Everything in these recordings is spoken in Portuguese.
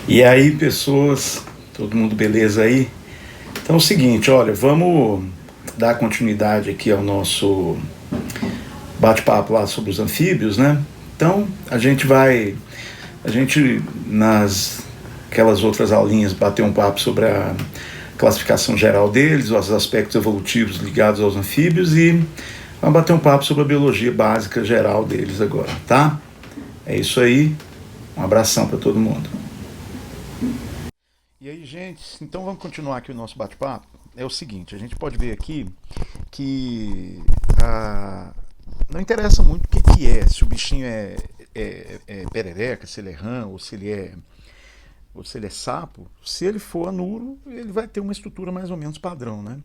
E aí, pessoas, todo mundo beleza aí? Então é o seguinte, olha, vamos dar continuidade aqui ao nosso bate-papo lá sobre os anfíbios, né? Então, a gente nas aquelas outras aulinhas bateu um papo sobre a classificação geral deles, os aspectos evolutivos ligados aos anfíbios e vamos bater um papo sobre a biologia básica geral deles agora, tá? É isso aí, um abração para todo mundo. E aí, gente, então vamos continuar aqui o nosso bate-papo. É o seguinte, a gente pode ver aqui que não interessa muito o que, que é, se o bichinho é perereca, se ele é rã ou se ele é sapo. Se ele for anuro, ele vai ter uma estrutura mais ou menos padrão, né?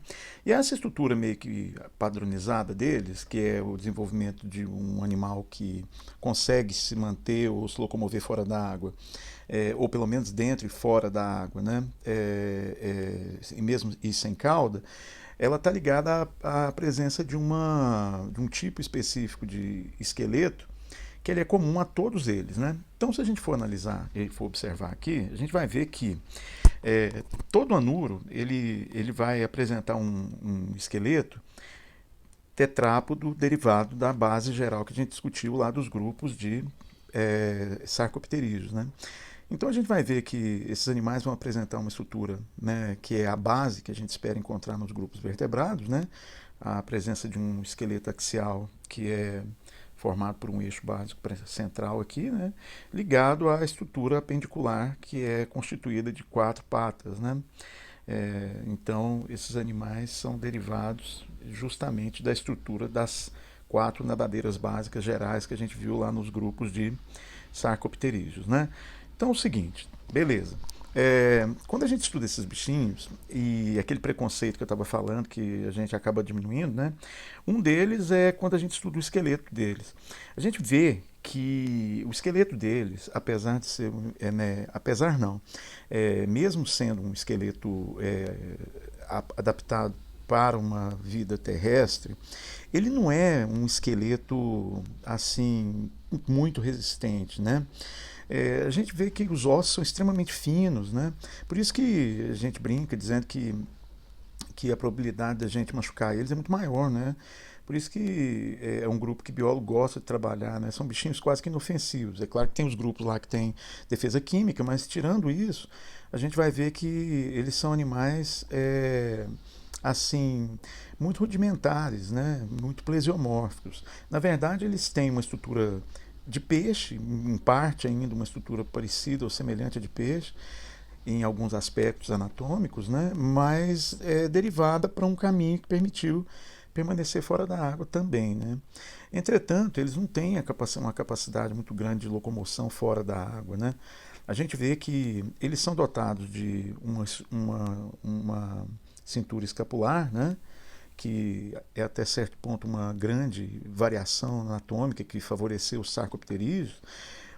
E essa estrutura meio que padronizada deles, que é o desenvolvimento de um animal que consegue se manter ou se locomover fora da água, ou pelo menos dentro e fora da água, né? E mesmo e sem cauda, ela está ligada à presença de um tipo específico de esqueleto que ele é comum a todos eles, né? Então, se a gente for analisar e for observar aqui, a gente vai ver que todo anuro ele vai apresentar um esqueleto tetrápodo derivado da base geral que a gente discutiu lá dos grupos de sarcopterídeos, né? Então a gente vai ver que esses animais vão apresentar uma estrutura, né, que é a base que a gente espera encontrar nos grupos vertebrados, né? A presença de um esqueleto axial que é formado por um eixo básico central aqui, né, ligado à estrutura apendicular que é constituída de quatro patas, né? Então esses animais são derivados justamente da estrutura das quatro nadadeiras básicas gerais que a gente viu lá nos grupos de sarcopterídeos, né? Então é o seguinte, beleza. Quando a gente estuda esses bichinhos e aquele preconceito que eu estava falando que a gente acaba diminuindo, né? Um deles é quando a gente estuda o esqueleto deles. A gente vê que o esqueleto deles, apesar de ser, né, apesar não, mesmo sendo um esqueleto adaptado para uma vida terrestre, ele não é um esqueleto assim muito resistente, né? A gente vê que os ossos são extremamente finos, né? Por isso que a gente brinca dizendo que a probabilidade da gente machucar eles é muito maior, né? Por isso que é um grupo que biólogo gosta de trabalhar, né? São bichinhos quase que inofensivos. É claro que tem os grupos lá que tem defesa química, mas tirando isso, a gente vai ver que eles são animais assim muito rudimentares, né? Muito plesiomórficos. Na verdade, eles têm uma estrutura de peixe, em parte ainda uma estrutura parecida ou semelhante à de peixe, em alguns aspectos anatômicos, né? Mas é derivada para um caminho que permitiu permanecer fora da água também, né? Entretanto, eles não têm uma capacidade muito grande de locomoção fora da água, né? A gente vê que eles são dotados de uma cintura escapular, né? Que é até certo ponto uma grande variação anatômica que favoreceu os sarcopterídeos,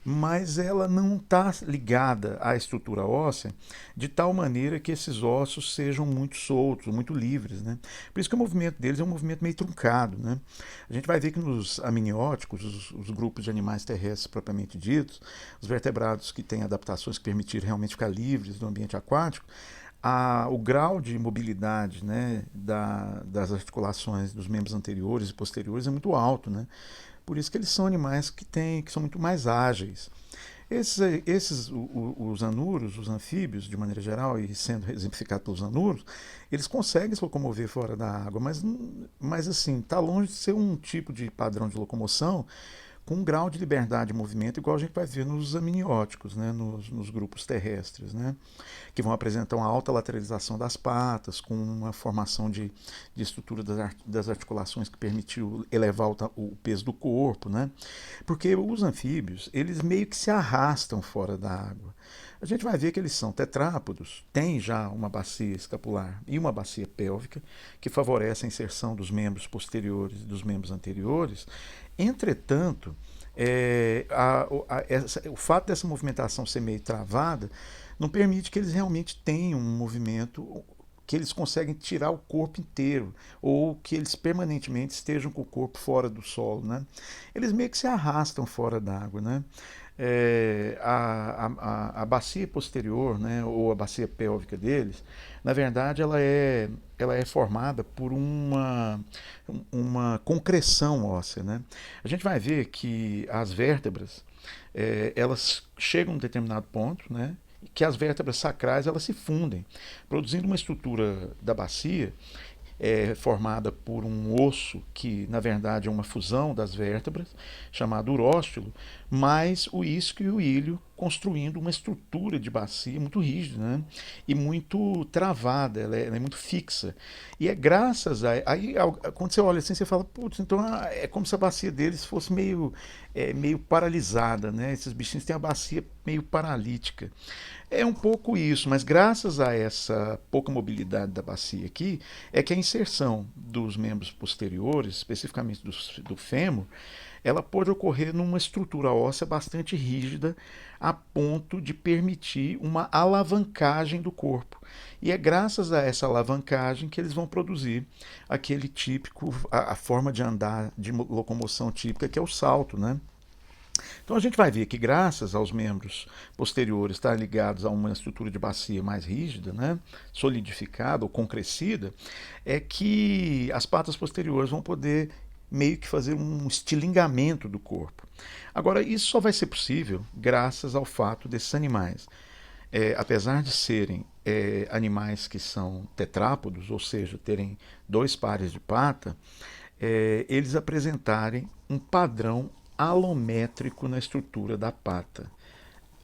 mas ela não está ligada à estrutura óssea de tal maneira que esses ossos sejam muito soltos, muito livres, né? Por isso que o movimento deles é um movimento meio truncado, né? A gente vai ver que nos amnióticos, os grupos de animais terrestres propriamente ditos, os vertebrados que têm adaptações que permitiram realmente ficar livres do ambiente aquático, o grau de mobilidade, né, das articulações dos membros anteriores e posteriores é muito alto, né? Por isso que eles são animais que são muito mais ágeis. Os anuros, os anfíbios, de maneira geral, e sendo exemplificado pelos anuros, eles conseguem se locomover fora da água, mas assim, está longe de ser um tipo de padrão de locomoção com um grau de liberdade de movimento igual a gente vai ver nos amnióticos, né, nos grupos terrestres, né, que vão apresentar uma alta lateralização das patas, com uma formação de estrutura das articulações que permitiu elevar o peso do corpo, né, porque os anfíbios, eles meio que se arrastam fora da água. A gente vai ver que eles são tetrápodos, têm já uma bacia escapular e uma bacia pélvica, que favorece a inserção dos membros posteriores e dos membros anteriores. Entretanto, o fato dessa movimentação ser meio travada não permite que eles realmente tenham um movimento que eles conseguem tirar o corpo inteiro ou que eles permanentemente estejam com o corpo fora do solo, né? Eles meio que se arrastam fora d'água, né? a bacia posterior, né, ou a bacia pélvica deles, na verdade, ela é formada por uma concreção óssea. Né? A gente vai ver que as vértebras, elas chegam a um determinado ponto, né, que as vértebras sacrais elas se fundem, produzindo uma estrutura da bacia formada por um osso que, na verdade, é uma fusão das vértebras, chamado uróstilo, mais o isquio e o ilho, construindo uma estrutura de bacia muito rígida, né? E muito travada, ela é muito fixa. E é graças a. Aí, quando você olha assim, você fala, putz, então é como se a bacia deles fosse meio paralisada, né? Esses bichinhos têm a bacia meio paralítica. É um pouco isso, mas graças a essa pouca mobilidade da bacia aqui, é que a inserção dos membros posteriores, especificamente do fêmur, ela pode ocorrer numa estrutura óssea bastante rígida, a ponto de permitir uma alavancagem do corpo. E é graças a essa alavancagem que eles vão produzir aquele típico, a forma de andar, de locomoção típica, que é o salto, né? Então a gente vai ver que graças aos membros posteriores estarem ligados a uma estrutura de bacia mais rígida, né, solidificada ou concrescida, é que as patas posteriores vão poder meio que fazer um estilingamento do corpo. Agora, isso só vai ser possível graças ao fato desses animais, apesar de serem animais que são tetrápodos, ou seja, terem dois pares de pata, eles apresentarem um padrão alométrico na estrutura da pata.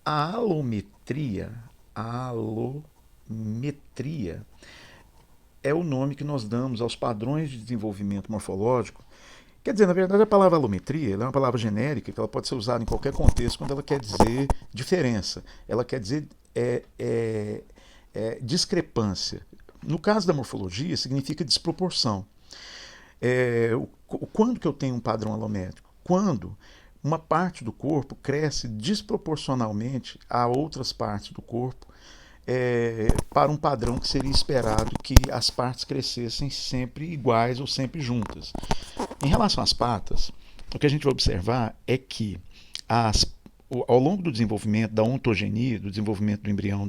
A alometria é o nome que nós damos aos padrões de desenvolvimento morfológico. Quer dizer, na verdade, a palavra alometria é uma palavra genérica que ela pode ser usada em qualquer contexto quando ela quer dizer diferença. Ela quer dizer discrepância. No caso da morfologia, significa desproporção. Quando que eu tenho um padrão alométrico? Quando uma parte do corpo cresce desproporcionalmente a outras partes do corpo para um padrão que seria esperado que as partes crescessem sempre iguais ou sempre juntas. Em relação às patas, o que a gente vai observar é que ao longo do desenvolvimento, da ontogenia, do desenvolvimento do embrião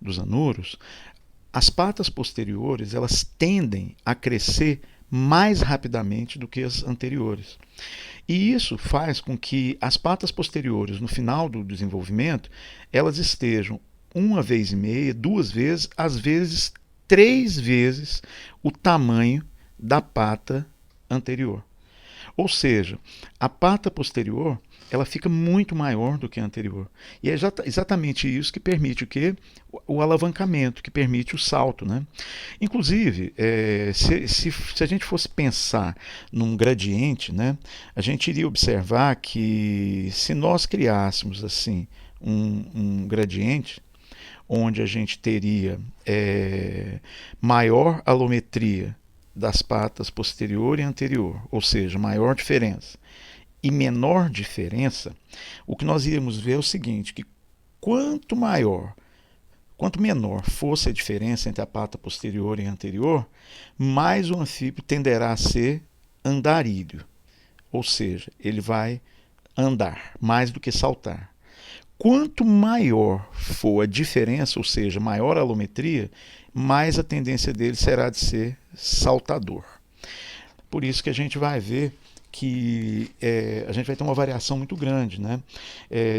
dos anuros, as patas posteriores elas tendem a crescer mais rapidamente do que as anteriores. E isso faz com que as patas posteriores, no final do desenvolvimento, elas estejam uma vez e meia, duas vezes, às vezes três vezes o tamanho da pata anterior. Ou seja, a pata posterior ela fica muito maior do que a anterior. E é exatamente isso que permite o quê? O alavancamento, que permite o salto. Né? Inclusive, se a gente fosse pensar num gradiente, né, a gente iria observar que se nós criássemos assim um gradiente, onde a gente teria maior alometria das patas posterior e anterior, ou seja, maior diferença, e menor diferença, o que nós íamos ver é o seguinte, que quanto menor fosse a diferença entre a pata posterior e a anterior, mais o anfíbio tenderá a ser andarilho, ou seja, ele vai andar mais do que saltar. Quanto maior for a diferença, ou seja, maior a alometria, mais a tendência dele será de ser saltador. Por isso que a gente vai ver que a gente vai ter uma variação muito grande, né,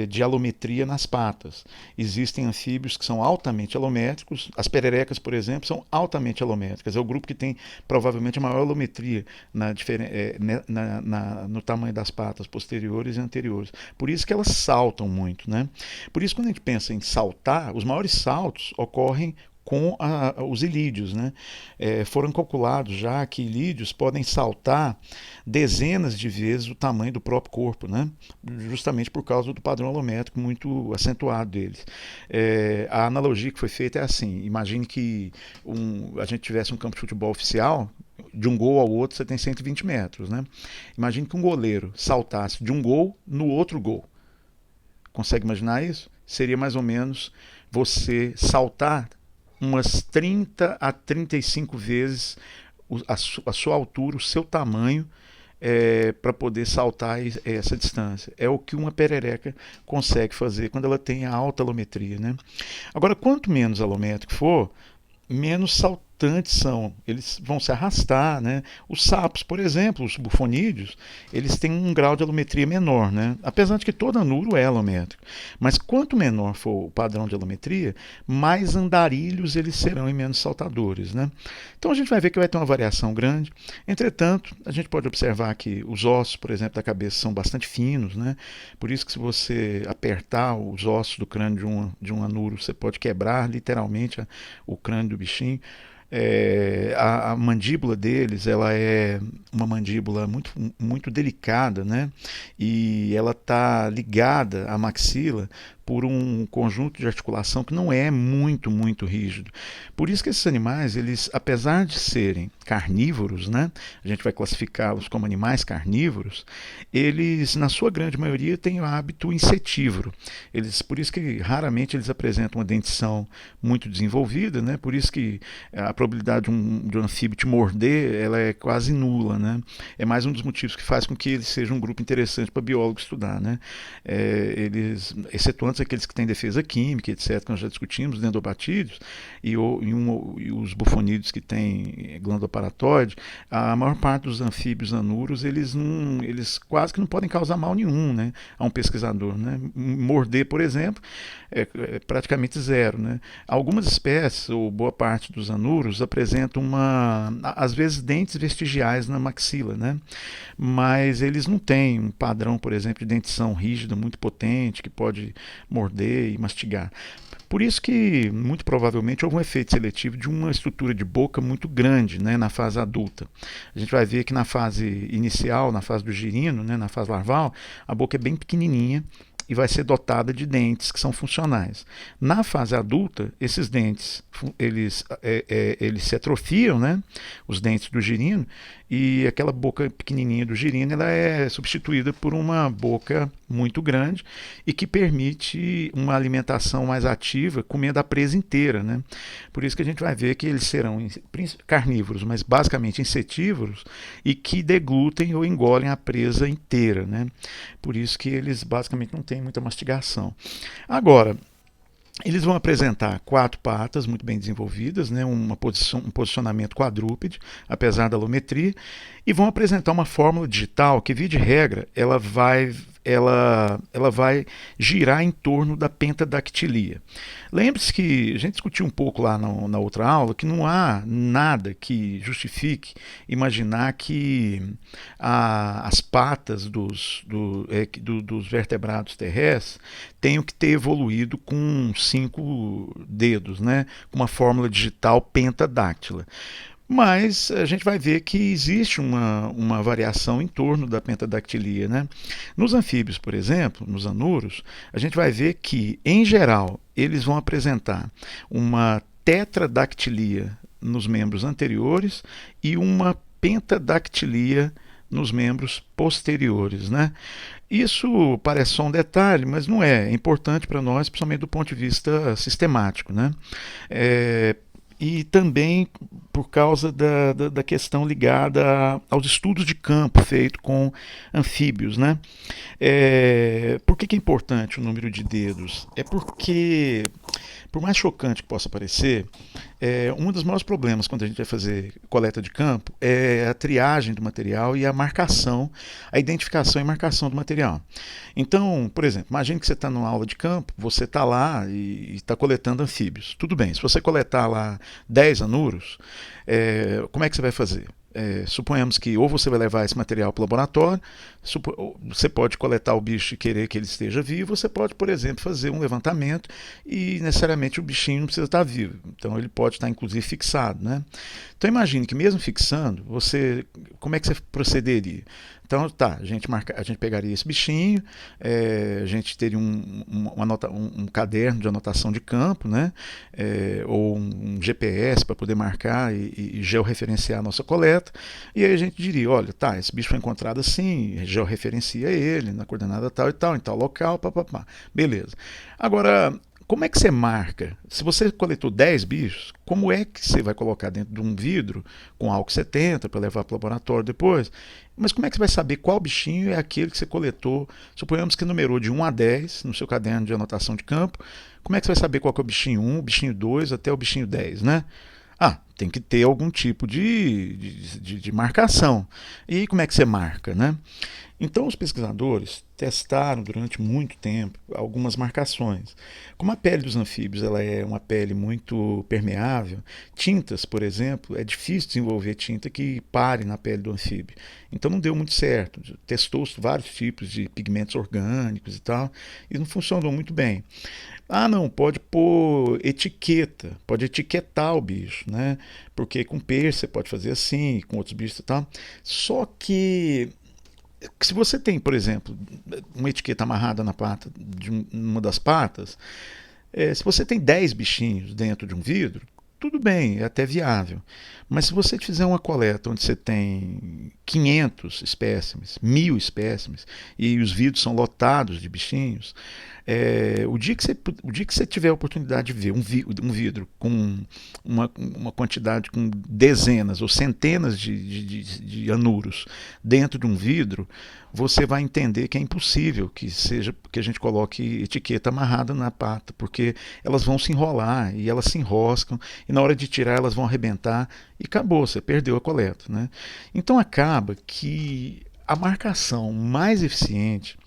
de alometria nas patas. Existem anfíbios que são altamente alométricos, as pererecas, por exemplo, são altamente alométricas. É o grupo que tem provavelmente a maior alometria no tamanho das patas posteriores e anteriores. Por isso que elas saltam muito. Né? Por isso, quando a gente pensa em saltar, os maiores saltos ocorrem com os ilídeos. Né? Foram calculados já que ilídeos podem saltar dezenas de vezes o tamanho do próprio corpo, né? Justamente por causa do padrão alométrico muito acentuado deles. A analogia que foi feita é assim, imagine que a gente tivesse um campo de futebol oficial, de um gol ao outro você tem 120 metros. Né? Imagine que um goleiro saltasse de um gol no outro gol. Consegue imaginar isso? Seria mais ou menos você saltar umas 30 a 35 vezes a sua altura, o seu tamanho para poder saltar essa distância. É o que uma perereca consegue fazer quando ela tem a alta alometria, né? Agora, quanto menos alométrico for, menos saltantes são, eles vão se arrastar, né? Os sapos, por exemplo, os bufonídeos, eles têm um grau de alometria menor, né? Apesar de que todo anuro é alométrico, mas quanto menor for o padrão de alometria, mais andarilhos eles serão e menos saltadores, né? Então a gente vai ver que vai ter uma variação grande. Entretanto, a gente pode observar que os ossos, por exemplo, da cabeça são bastante finos, né? Por isso que se você apertar os ossos do crânio de um anuro, você pode quebrar literalmente o crânio do bichinho. A mandíbula deles, ela é uma mandíbula muito delicada, né? E ela está ligada à maxila por um conjunto de articulação que não é muito rígido. Por isso que esses animais, eles, apesar de serem carnívoros, né? A gente vai classificá-los como animais carnívoros, eles, na sua grande maioria, têm o hábito insetívoro. Por isso que raramente eles apresentam uma dentição muito desenvolvida, né? Por isso que a probabilidade de um anfíbio te morder, ela é quase nula, né? É mais um dos motivos que faz com que eles sejam um grupo interessante para biólogo estudar, né? Eles, excetuando aqueles que têm defesa química, etc., que nós já discutimos, dendrobatídeos, e os bufonídeos que têm glândula paratóide, a maior parte dos anfíbios anuros, eles quase que não podem causar mal nenhum, né, a um pesquisador, né? Morder, por exemplo, é praticamente zero, né? Algumas espécies, ou boa parte dos anuros, apresentam às vezes, dentes vestigiais na maxila, né? Mas eles não têm um padrão, por exemplo, de dentição rígida muito potente, que pode morder e mastigar. Por isso que, muito provavelmente, houve um efeito seletivo de uma estrutura de boca muito grande, né, na fase adulta. A gente vai ver que na fase inicial, na fase do girino, né, na fase larval, a boca é bem pequenininha e vai ser dotada de dentes que são funcionais. Na fase adulta, esses dentes eles se atrofiam, né, os dentes do girino, e aquela boca pequenininha do girino ela é substituída por uma boca muito grande e que permite uma alimentação mais ativa, comendo a presa inteira, né? Por isso que a gente vai ver que eles serão carnívoros, mas basicamente insetívoros, e que deglutem ou engolem a presa inteira, né? Por isso que eles basicamente não têm muita mastigação. Agora, eles vão apresentar 4 patas muito bem desenvolvidas, né, um posicionamento quadrúpede, apesar da alometria, e vão apresentar uma fórmula digital que, via de regra, ela vai girar em torno da pentadactilia. Lembre-se que a gente discutiu um pouco lá na outra aula que não há nada que justifique imaginar que as patas dos vertebrados terrestres tenham que ter evoluído com 5 dedos, né, com uma fórmula digital pentadáctila. Mas a gente vai ver que existe uma variação em torno da pentadactilia, né? Nos anfíbios, por exemplo, nos anuros, a gente vai ver que, em geral, eles vão apresentar uma tetradactilia nos membros anteriores e uma pentadactilia nos membros posteriores, né? Isso parece só um detalhe, mas não é. É importante para nós, principalmente do ponto de vista sistemático, né? E também por causa da questão ligada aos estudos de campo feito com anfíbios, né? Por que é importante o número de dedos? É porque, por mais chocante que possa parecer, um dos maiores problemas quando a gente vai fazer coleta de campo é a triagem do material e a marcação, a identificação e marcação do material. Então, por exemplo, imagine que você está numa aula de campo, você está lá e está coletando anfíbios. Tudo bem, se você coletar lá 10 anuros, como é que você vai fazer? Suponhamos que ou você vai levar esse material para o laboratório, você pode coletar o bicho e querer que ele esteja vivo, você pode, por exemplo, fazer um levantamento e necessariamente o bichinho não precisa estar vivo, então ele pode estar inclusive fixado, né? Então imagine que mesmo fixando, como é que você procederia? Então tá, a gente pegaria esse bichinho, a gente teria um caderno de anotação de campo, né? Ou um GPS para poder marcar e georreferenciar a nossa coleta, e aí a gente diria, olha, tá, esse bicho foi encontrado assim, georreferencia ele na coordenada tal e tal, em tal local, papapá. Beleza. Agora, Como é que você marca? Se você coletou 10 bichos, como é que você vai colocar dentro de um vidro com álcool 70 para levar para o laboratório depois? Mas como é que você vai saber qual bichinho é aquele que você coletou? Suponhamos que numerou de 1 a 10 no seu caderno de anotação de campo. Como é que você vai saber qual que é o bichinho 1, o bichinho 2 até o bichinho 10, né? Ah, tem que ter algum tipo de marcação. E como é que você marca, né? Então, os pesquisadores testaram durante muito tempo algumas marcações. Como a pele dos anfíbios ela é uma pele muito permeável, tintas, por exemplo, é difícil desenvolver tinta que pare na pele do anfíbio. Então, não deu muito certo. Testou vários tipos de pigmentos orgânicos e tal, e não funcionou muito bem. Ah, não, pode pôr etiqueta, pode etiquetar o bicho, né? Porque com peixe você pode fazer assim, com outros bichos e tal. Só que se você tem, por exemplo, uma etiqueta amarrada na pata de uma das patas, se você tem 10 bichinhos dentro de um vidro, tudo bem, é até viável. Mas se você fizer uma coleta onde você tem 500 espécimes, 1000 espécimes, e os vidros são lotados de bichinhos, o dia que você tiver a oportunidade de ver um vidro com uma quantidade, com dezenas ou centenas de anuros dentro de um vidro, você vai entender que é impossível que a gente coloque etiqueta amarrada na pata, porque elas vão se enrolar e elas se enroscam, e na hora de tirar elas vão arrebentar e acabou, você perdeu a coleta, né? Então acaba que a marcação mais eficiente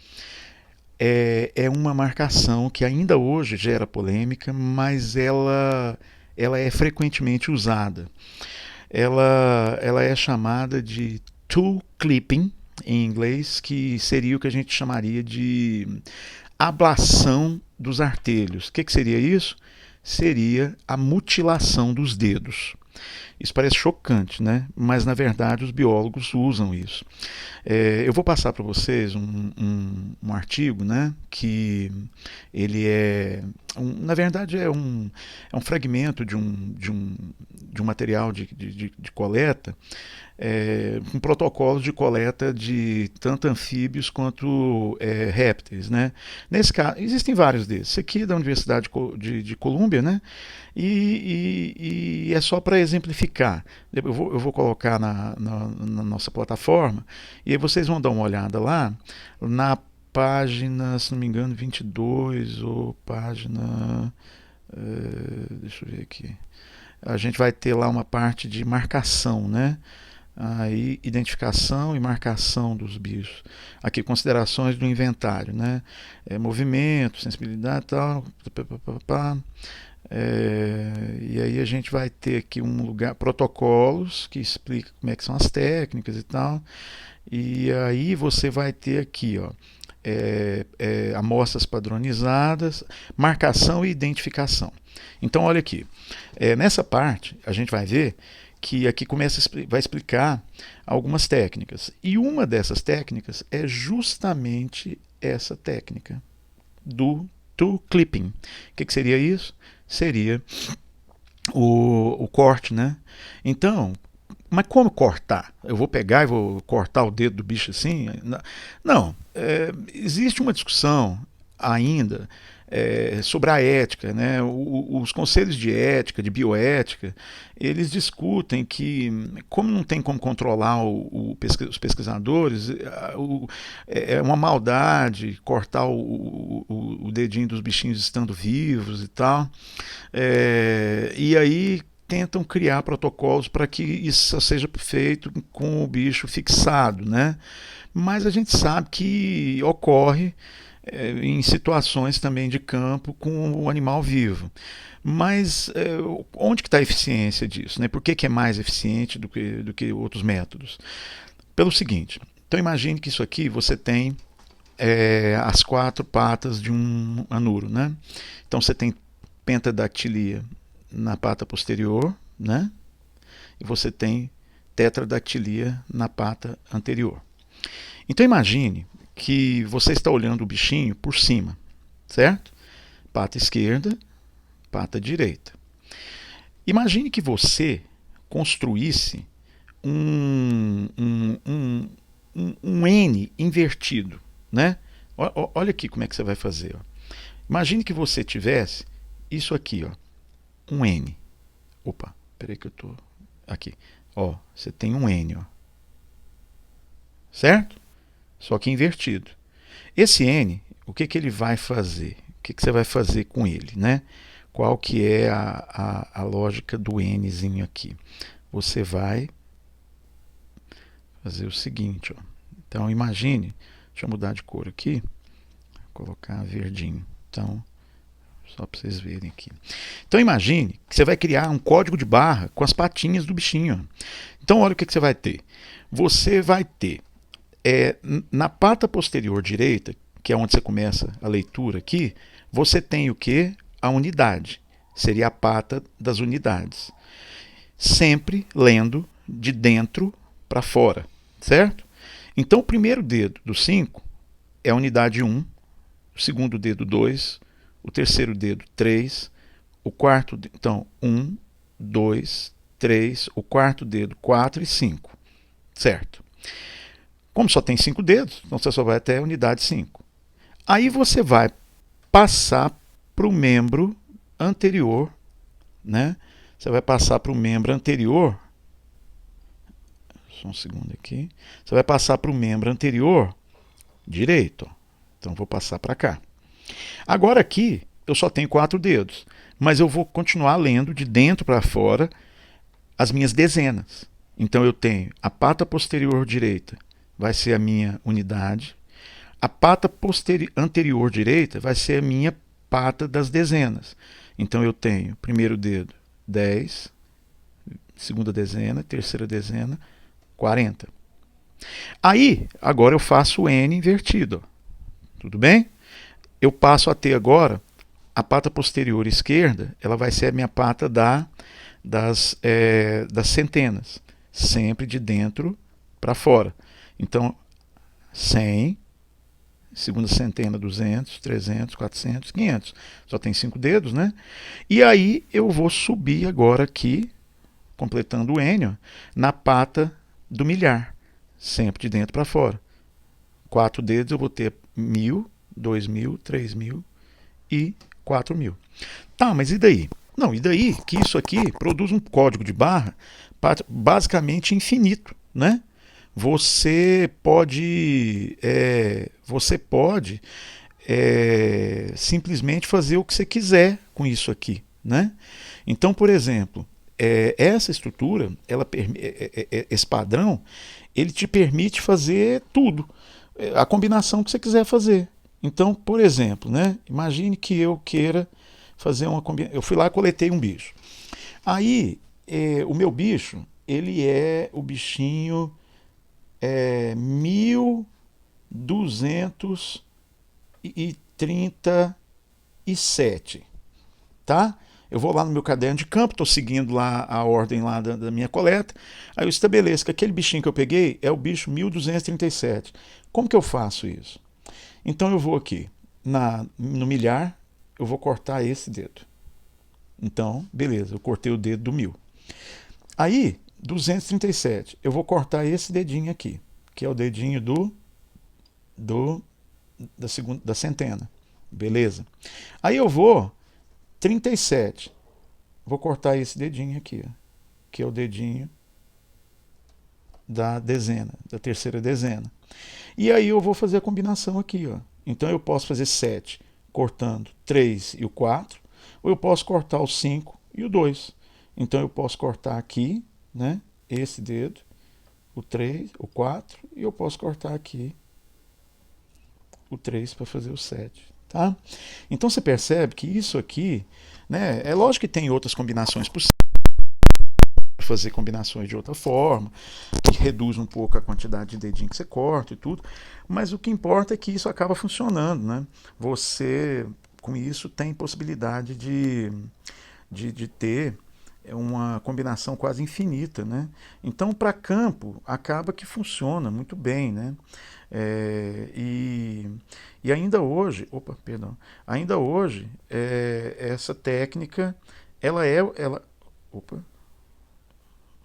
é uma marcação que ainda hoje gera polêmica, mas ela é frequentemente usada. Ela é chamada de tool clipping, em inglês, que seria o que a gente chamaria de ablação dos artelhos. O que seria isso? Seria a mutilação dos dedos. Isso parece chocante, né? Mas na verdade os biólogos usam isso. Eu vou passar para vocês um artigo, né? Que ele na verdade é um fragmento de um material de coleta, com protocolos de coleta de tanto anfíbios quanto répteis, né? Nesse caso, existem vários desses. Esse aqui é da Universidade de Colômbia, né? E é só para exemplificar. Eu vou colocar na nossa plataforma, e aí vocês vão dar uma olhada lá, na página, se não me engano, 22, ou página... deixa eu ver aqui. A gente vai ter lá uma parte de marcação, né? Aí, identificação e marcação dos bichos. Aqui, considerações do inventário, né? Movimento, sensibilidade e tal. E aí a gente vai ter aqui um lugar, protocolos, que explica como é que são as técnicas e tal. E aí você vai ter aqui, ó, amostras padronizadas, marcação e identificação. Então, olha aqui. Nessa parte, a gente vai ver que aqui vai explicar algumas técnicas. E uma dessas técnicas é justamente essa técnica do tool clipping. O que seria isso? Seria o corte, né? Então, mas como cortar? Eu vou pegar e vou cortar o dedo do bicho assim? Não. Existe uma discussão ainda sobre a ética, né? Os conselhos de ética, de bioética, eles discutem que, como não tem como controlar os pesquisadores, é uma maldade cortar o dedinho dos bichinhos estando vivos e tal. E aí tentam criar protocolos para que isso seja feito com o bicho fixado, né? Mas a gente sabe que ocorre em situações também de campo com o animal vivo. Mas onde que está a eficiência disso, né? Por que é mais eficiente do que outros métodos? Pelo seguinte, então imagine que isso aqui você tem as 4 patas de um anuro, né? Então você tem pentadactilia na pata posterior, né? E você tem tetradactilia na pata anterior. Então imagine que você está olhando o bichinho por cima, certo? Pata esquerda, pata direita. Imagine que você construísse um N invertido, né? Olha aqui como é que você vai fazer. Ó. Imagine que você tivesse isso aqui, ó, um N. Opa, peraí que eu tô aqui. Ó, você tem um N, ó. Certo? Só que invertido. Esse N, o que que ele vai fazer? O que que você vai fazer com ele, né? Qual que é a lógica do Nzinho aqui? Você vai fazer o seguinte, ó. Então imagine, deixa eu mudar de cor aqui, vou colocar verdinho. Então, só para vocês verem aqui. Então imagine que você vai criar um código de barra com as patinhas do bichinho. Então olha o que que você vai ter. Você vai ter na pata posterior direita, que é onde você começa a leitura aqui, você tem o que? A unidade. Seria a pata das unidades. Sempre lendo de dentro para fora, certo? Então o primeiro dedo do 5 é a unidade 1, o segundo dedo 2, o terceiro dedo 3, o quarto dedo, então 1, 2, 3, o quarto dedo 4 e 5, certo? Como só tem 5 dedos, então você só vai até a unidade 5. Aí você vai passar para o membro anterior, né? Você vai passar para o membro anterior. Só um segundo aqui. Você vai passar para o membro anterior direito. Então vou passar para cá. Agora aqui eu só tenho 4 dedos, mas eu vou continuar lendo de dentro para fora as minhas dezenas. Então eu tenho a pata posterior direita, vai ser a minha unidade. A pata anterior direita vai ser a minha pata das dezenas. Então eu tenho primeiro dedo 10, segunda dezena, terceira dezena, 40. Aí, agora eu faço o N invertido. Tudo bem? Eu passo a ter agora a pata posterior esquerda, ela vai ser a minha pata das centenas. Sempre de dentro para fora. Então, 100, segunda centena 200, 300, 400, 500. Só tem 5 dedos, né? E aí eu vou subir agora aqui, completando o N, ó, na pata do milhar. Sempre de dentro para fora. 4 dedos eu vou ter 1000, 2000, 3000 e 4000. Tá, mas e daí? Não, e daí que isso aqui produz um código de barra basicamente infinito, né? Você pode simplesmente fazer o que você quiser com isso aqui, né? Então, por exemplo, essa estrutura, esse padrão, ele te permite fazer tudo, a combinação que você quiser fazer. Então, por exemplo, né? Imagine que eu queira fazer uma combinação. Eu fui lá e coletei um bicho. Aí, o meu bicho, ele é o bichinho 1237, tá? Eu vou lá no meu caderno de campo, estou seguindo lá a ordem lá da minha coleta, aí eu estabeleço que aquele bichinho que eu peguei é o bicho 1237. Como que eu faço isso? Então eu vou aqui no milhar, eu vou cortar esse dedo. Então, beleza, eu cortei o dedo do 1000. Aí, 237, eu vou cortar esse dedinho aqui, que é o dedinho da centena. Beleza? Aí eu vou 37. Vou cortar esse dedinho aqui, ó, que é o dedinho da dezena, da terceira dezena. E aí eu vou fazer a combinação aqui, ó. Então eu posso fazer 7 cortando 3 e o 4, ou eu posso cortar o 5 e o 2. Então eu posso cortar aqui, né, esse dedo, o 3, o 4, e eu posso cortar aqui o 3 para fazer o 7. Tá? Então você percebe que isso aqui, né, é lógico que tem outras combinações possíveis, fazer combinações de outra forma, que reduz um pouco a quantidade de dedinho que você corta e tudo, mas o que importa é que isso acaba funcionando, né? Você, com isso, tem possibilidade de ter uma combinação quase infinita, né? Então, para campo, acaba que funciona muito bem, né? E ainda hoje, ainda hoje, essa técnica, um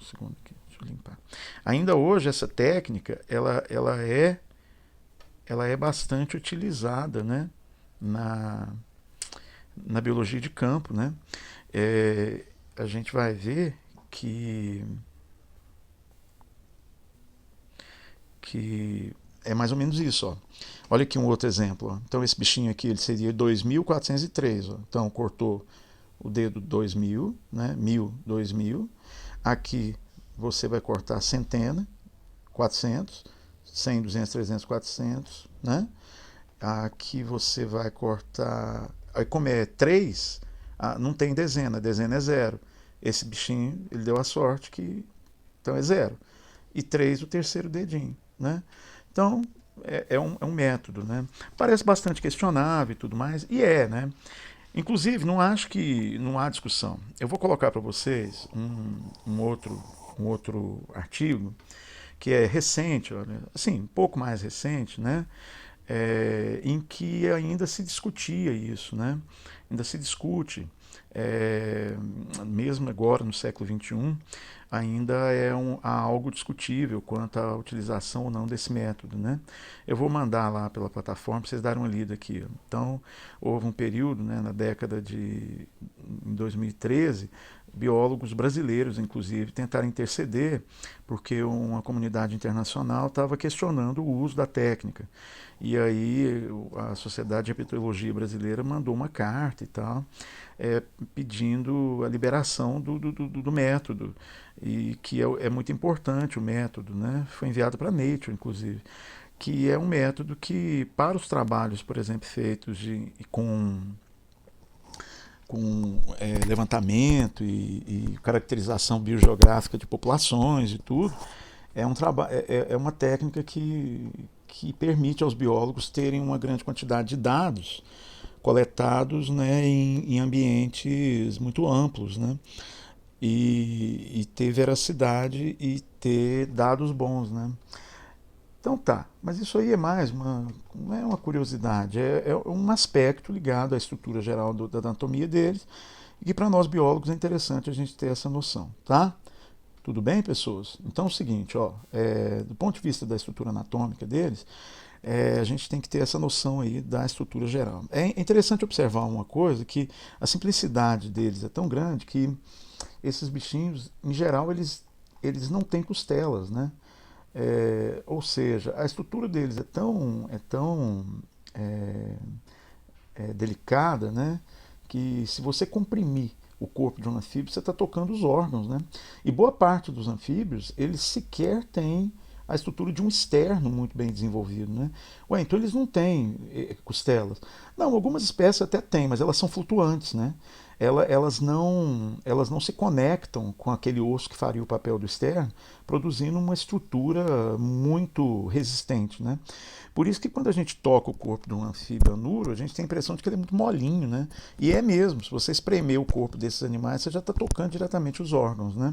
segundo aqui, deixa eu limpar. Ainda hoje essa técnica, ela é bastante utilizada, né? na biologia de campo, né, a gente vai ver que é mais ou menos isso. Ó. Olha aqui um outro exemplo. Ó. Então, esse bichinho aqui ele seria 2403. Ó. Então, cortou o dedo 2000, né? 1000, 2000. Aqui você vai cortar centena, 400, 100, 200, 300, 400, né? Aqui você vai cortar. Aí, como é 3, não tem dezena, a dezena é zero. Esse bichinho, ele deu a sorte que. Então é zero. E 3, o terceiro dedinho, né? Então, é um método, né? Parece bastante questionável e tudo mais, e né? Inclusive, não acho que não há discussão. Eu vou colocar para vocês um outro artigo que é recente, olha, assim, um pouco mais recente, né? Em que ainda se discutia isso, né? Ainda se discute, mesmo agora no século XXI, ainda há algo discutível quanto à utilização ou não desse método, né? Eu vou mandar lá pela plataforma para vocês darem uma lida aqui. Então, houve um período, né, na década de em 2013, biólogos brasileiros, inclusive, tentaram interceder porque uma comunidade internacional estava questionando o uso da técnica. E aí a Sociedade de Herpetologia Brasileira mandou uma carta e tal, pedindo a liberação do método, e que é muito importante o método, né? Foi enviado para a Nature, inclusive, que é um método que, para os trabalhos, por exemplo, feitos com levantamento e caracterização biogeográfica de populações e tudo, é uma técnica que permite aos biólogos terem uma grande quantidade de dados coletados, né, em ambientes muito amplos, né, e ter veracidade e ter dados bons, né. Então tá, mas isso aí não é uma curiosidade, é um aspecto ligado à estrutura geral da anatomia deles, e que para nós biólogos é interessante a gente ter essa noção, tá? Tudo bem, pessoas? Então é o seguinte, ó, do ponto de vista da estrutura anatômica deles, a gente tem que ter essa noção aí da estrutura geral. É interessante observar uma coisa, que a simplicidade deles é tão grande que esses bichinhos, em geral, eles não têm costelas, né? Ou seja, a estrutura deles é tão é, delicada, né? Que se você comprimir o corpo de um anfíbio, você está tocando os órgãos, né? E boa parte dos anfíbios, eles sequer têm a estrutura de um externo muito bem desenvolvido, né? Ué, então eles não têm costelas. Não, algumas espécies até têm, mas elas são flutuantes, né? Elas não se conectam com aquele osso que faria o papel do externo, produzindo uma estrutura muito resistente, né? Por isso que quando a gente toca o corpo de um anfíbio anuro, a gente tem a impressão de que ele é muito molinho, né? E é mesmo, se você espremer o corpo desses animais, você já está tocando diretamente os órgãos, né?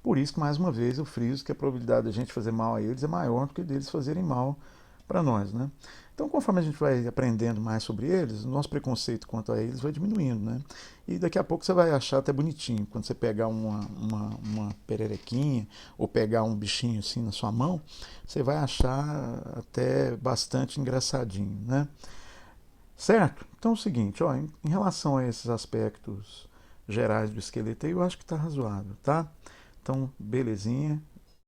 Por isso que, mais uma vez, eu friso que a probabilidade da gente fazer mal a eles é maior do que deles fazerem mal para nós, né? Então, conforme a gente vai aprendendo mais sobre eles, o nosso preconceito quanto a eles vai diminuindo, né? E daqui a pouco você vai achar até bonitinho. Quando você pegar uma pererequinha ou pegar um bichinho assim na sua mão, você vai achar até bastante engraçadinho, né? Certo? Então é o seguinte, ó, em relação a esses aspectos gerais do esqueleto aí, eu acho que está razoável, tá? Então, belezinha.